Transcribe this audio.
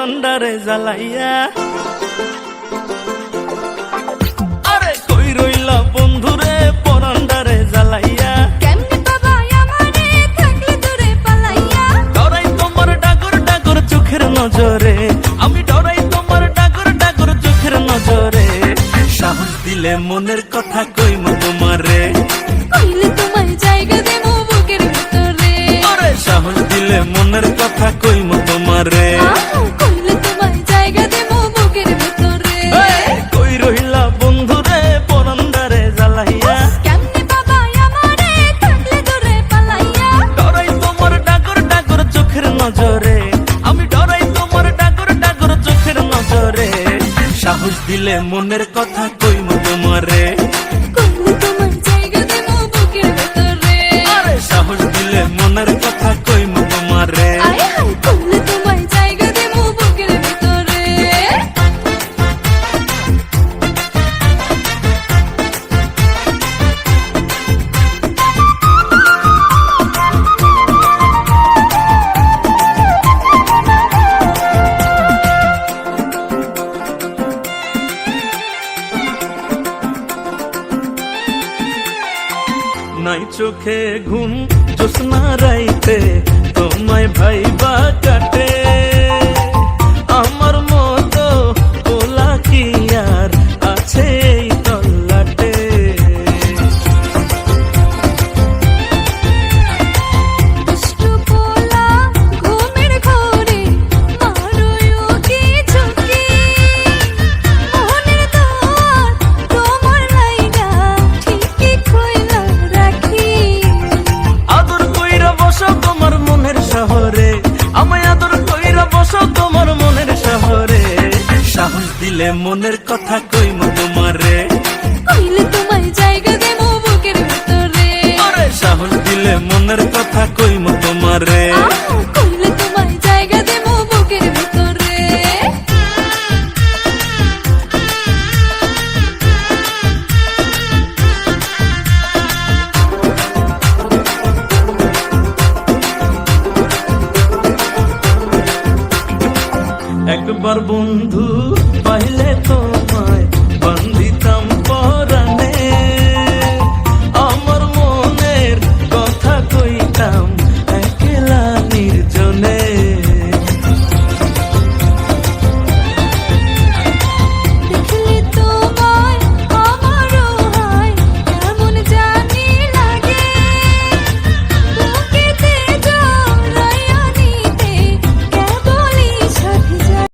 পরান্ডারে জ্বালাইয়া। আরে কই রইলা বন্ধুরে পরান্ডারে জ্বালাইয়া। কেমনে বাবা আমারে থাকলে দূরে পালাইয়া। ডরাই তোমার ডাগর ডাগর চোখের নজরে, আমি ডরাই তোমার ডাগর ডাগর চোখের নজরে। সাহস দিলে মনের কথা কইমু তোমারে, কইলে তোমায় জায়গা দেবো বুকের ভিতরে। আরে সাহস দিলে মনের কথা কইমু তোমারে। কইলে তোমায় জায়গা দেবো বুকের ভিতরে। কই রইলা বন্ধুরে পরান্ডারে জ্বালাইয়া। কেমনে বাবা আমারে থাকলে দূরে পালাইয়া। ডরাই তোমার ডাগর ডাগর চোখের নজরে, আমি ডরাই তোমার ডাগর ডাগর চোখের নজরে। সাহস দিলে মনের কথা কইমু তোমারে, কইলে তোমায় জায়গা দেবো বুকের ভিতরে। আরে সাহস দিলে মনের কথা কইমু তোমারে। আয় হায় কইলে তোমায় জায়গা দেবো বুকের ভিতরে। নাই চোখে ঘুম জোৎস্না রাইতে তোমায় ভাইবা কাটে। আমার মতো কোলা কি আর আছে এই তল্লাটে। দুষ্টু পোলা ঘুমের ঘোরে মারোয়ো কি ঝুঁকি। মনের দ্বার তোমার লাইগা ঠিকই খুইলা রাখি। আদর কইরা বসো তোমার মনের শহরে, আমায় আদর কইরা বসো তোমার মনের শহরে। সাহস দিলে মনের কথা কইমু তোমারে, কইলে তোমায় জায়গা দেবো বুকের ভিতরে। আরে সাহস দিলে মনের কথা কইমু তোমারে। কইলে তোমায় জায়গা দেবো বুকের ভিতরে। একবার বন্ধু পাইলে তোমায় বন্ধ